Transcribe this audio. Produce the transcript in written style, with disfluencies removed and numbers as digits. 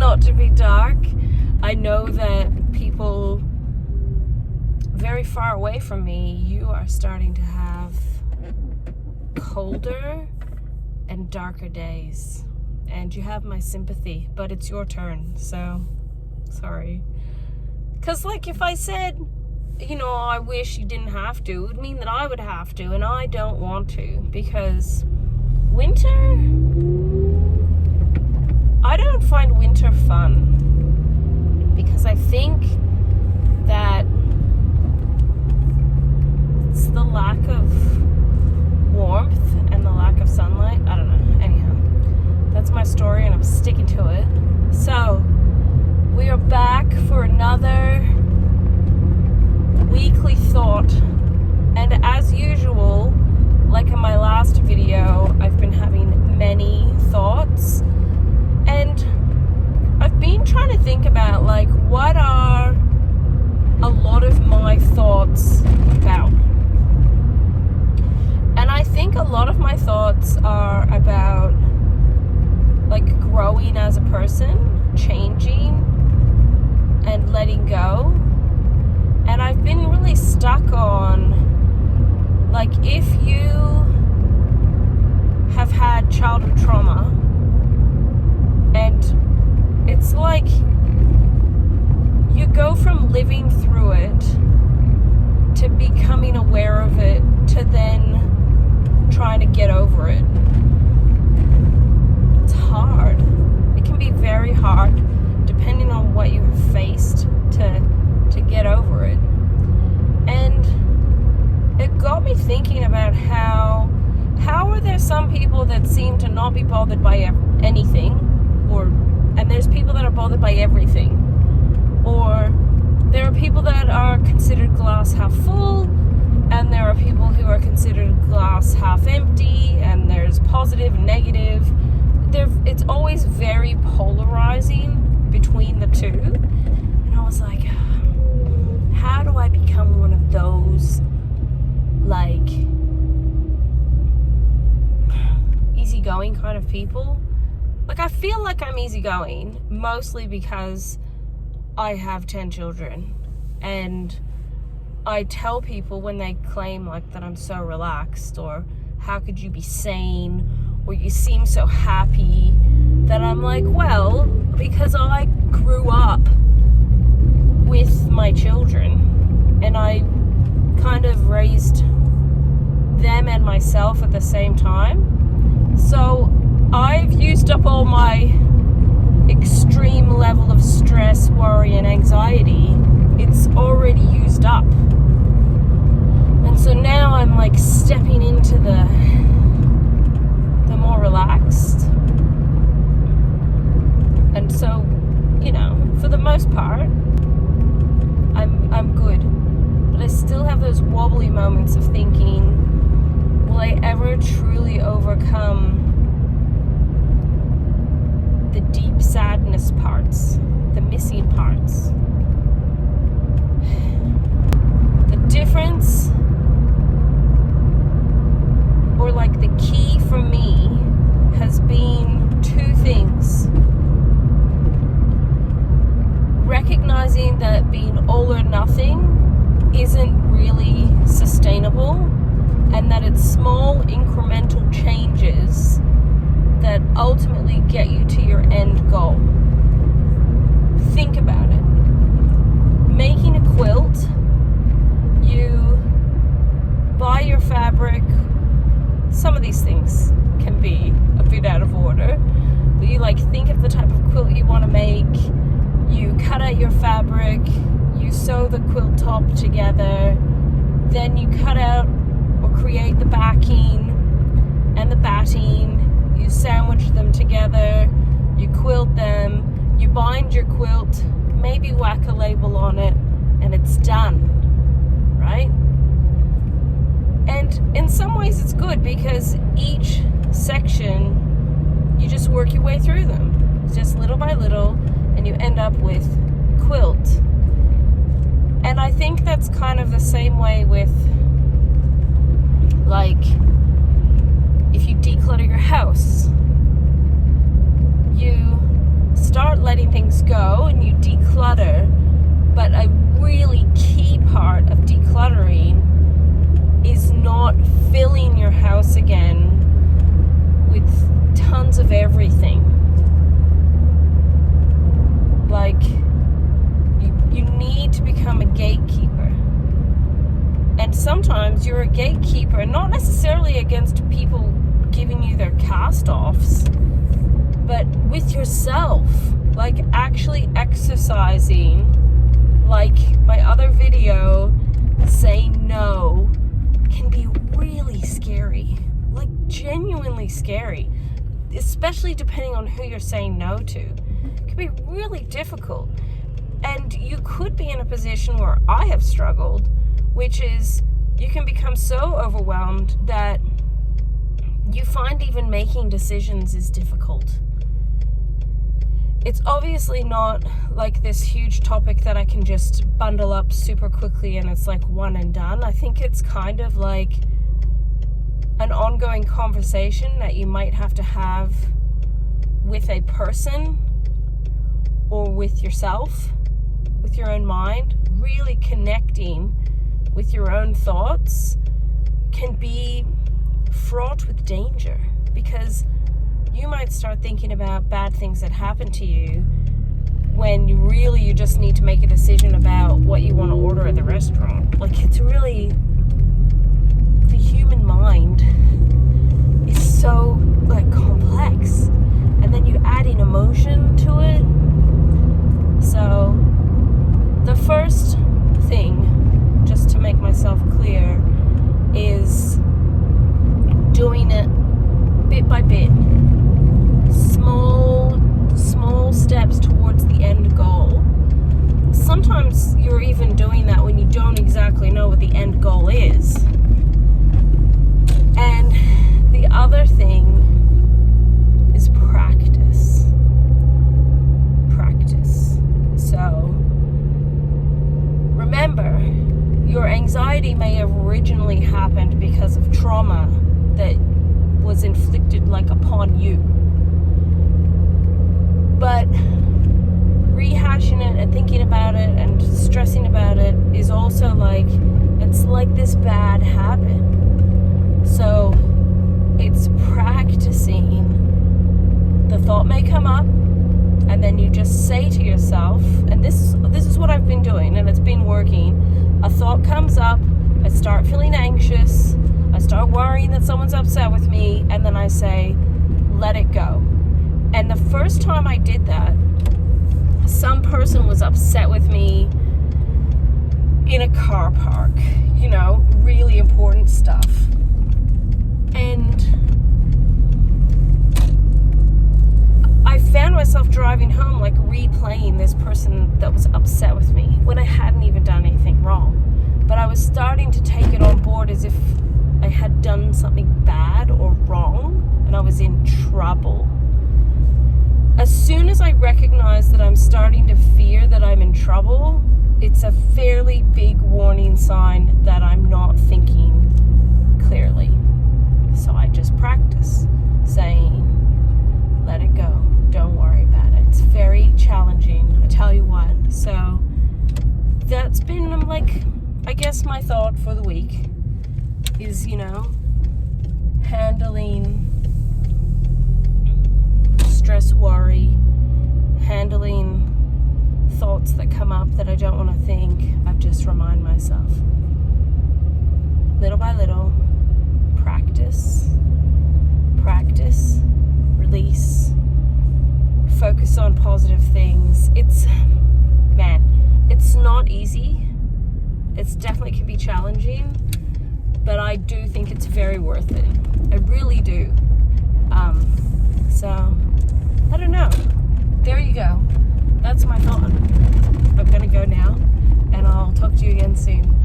not to be dark. I know that people very far away from me, you are starting to have colder and darker days. And you have my sympathy, but it's your turn, so sorry. Because, like, if I said, you know, I wish you didn't have to, it would mean that I would have to, and I don't want to, because winter, I don't find winter fun, because I think that it's the lack of warmth and the lack of sunlight. I don't know. Anyhow, that's my story, and I'm sticking to it. So, we are back for another weekly thought, and as usual, like in my last video, I've been having many thoughts, and I've been trying to think about, like, what are a lot of my thoughts about? And I think a lot of my thoughts are about, like, growing as a person, changing, and letting go. And I've been really stuck on, like, if you have had childhood trauma, and it's like you go from living through it to becoming aware of it to then trying to get over it. It's hard. It can be very hard depending on what you have faced to get over it. And it got me thinking about how are there some people that seem to not be bothered by anything, and there's people that are bothered by everything, or there are people that are considered glass half full, and there are people who are considered glass half empty, and there's positive and negative. It's always very polarizing between the two. And I was like, how do I become one of those, like, easygoing kind of people? Like, I feel like I'm easygoing, mostly because I have 10 children, and I tell people when they claim, like, that I'm so relaxed, or how could you be sane, or you seem so happy, that I'm like, well, because I grew up with my children, and I kind of raised them and myself at the same time. So I've used up all my extreme level of stress, worry, and anxiety. It's already used up. And so now I'm, like, stepping into the more relaxed. And so, you know, for the most part, I'm good. But I still have those wobbly moments of thinking, will I ever truly overcome the deep sadness parts, the missing parts? The difference, or like the key for me, has been two things. Recognizing that being all or nothing isn't really sustainable, and that it's small incremental changes that ultimately get you to your end goal. Think about it. Making a quilt, you buy your fabric. Some of these things can be a bit out of order, but you, like, think of the type of quilt you want to make. You cut out your fabric, you sew the quilt top together, then you cut out or create the backing and the batting, you sandwich them together, you quilt them, you bind your quilt, maybe whack a label on it, and it's done, right? And in some ways it's good, because each section, you just work your way through them. It's just little by little, and you end up with quilt. And I think that's kind of the same way with, like, if you declutter your house, you start letting things go and you declutter. But a really key part of decluttering is not filling your house again with tons of everything. Like, you need to become a gatekeeper. And sometimes you're a gatekeeper, not necessarily against people giving you their cast-offs, but with yourself. Like, actually exercising, like my other video, saying no, can be really scary. Like, genuinely scary. Especially depending on who you're saying no to. It can be really difficult. And you could be in a position where I have struggled, which is you can become so overwhelmed that you find even making decisions is difficult. It's obviously not like this huge topic that I can just bundle up super quickly and it's like one and done. I think it's kind of like an ongoing conversation that you might have to have with a person or with yourself, with your own mind. Really connecting with your own thoughts can be fraught with danger, because you might start thinking about bad things that happen to you when you just need to make a decision about what you want to order at the restaurant. Like, it's really, the human mind is so like complex, and then you add in emotion to it. So the first thing, just to make myself clear, is doing it bit by bit, small steps towards the end goal. Sometimes you're even doing that when you don't exactly know what the end goal is. And the other thing is practice. So remember, your anxiety may have originally happened because of trauma that was inflicted like upon you. But rehashing it and thinking about it and stressing about it is also like, it's like this bad habit. So it's practicing. The thought may come up, and then you just say to yourself, and this is what I've been doing, and it's been working. A thought comes up, I start feeling anxious, I start worrying that someone's upset with me, and then I say, let it go. And the first time I did that, some person was upset with me in a car park, really important stuff. And I found myself driving home, like, replaying this person that was upset with me when I hadn't even done anything wrong. But I was starting to take it on board as if I had done something bad or wrong, and I was in trouble. As soon as I recognize that I'm starting to fear that I'm in trouble, it's a fairly big warning sign that I'm not thinking clearly. So I just practice saying, let it go. Don't worry about it. It's very challenging, I tell you what. So that's been, I guess my thought for the week is, handling stress, worry, handling thoughts that come up that I don't want to think. I just remind myself, little by little, practice, release, focus on positive things. It's not easy. It's definitely can be challenging, but I do think it's very worth it. I really do. So I don't know. There you go. That's my thought. I'm gonna go now, and I'll talk to you again soon.